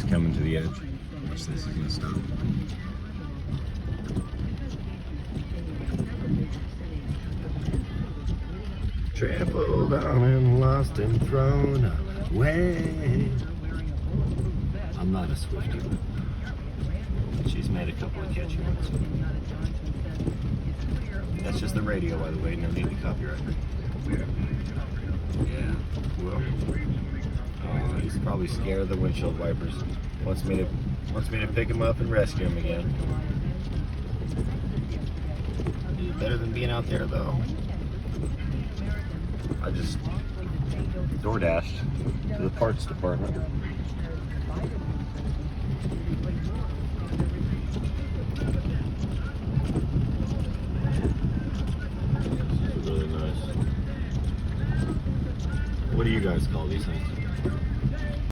He's coming to the edge. Watch this, he's gonna stop. Trampled on and lost and thrown away. I'm not a Swiftie. She's made a couple of catchy ones. That's just the radio, by the way. No need to copyright. Yeah. Well. Oh, he's probably scared of the windshield wipers. Wants me to pick him up and rescue him again. He's better than being out there, though. I just door dashed to the parts department. This is really nice. What do you guys call these things?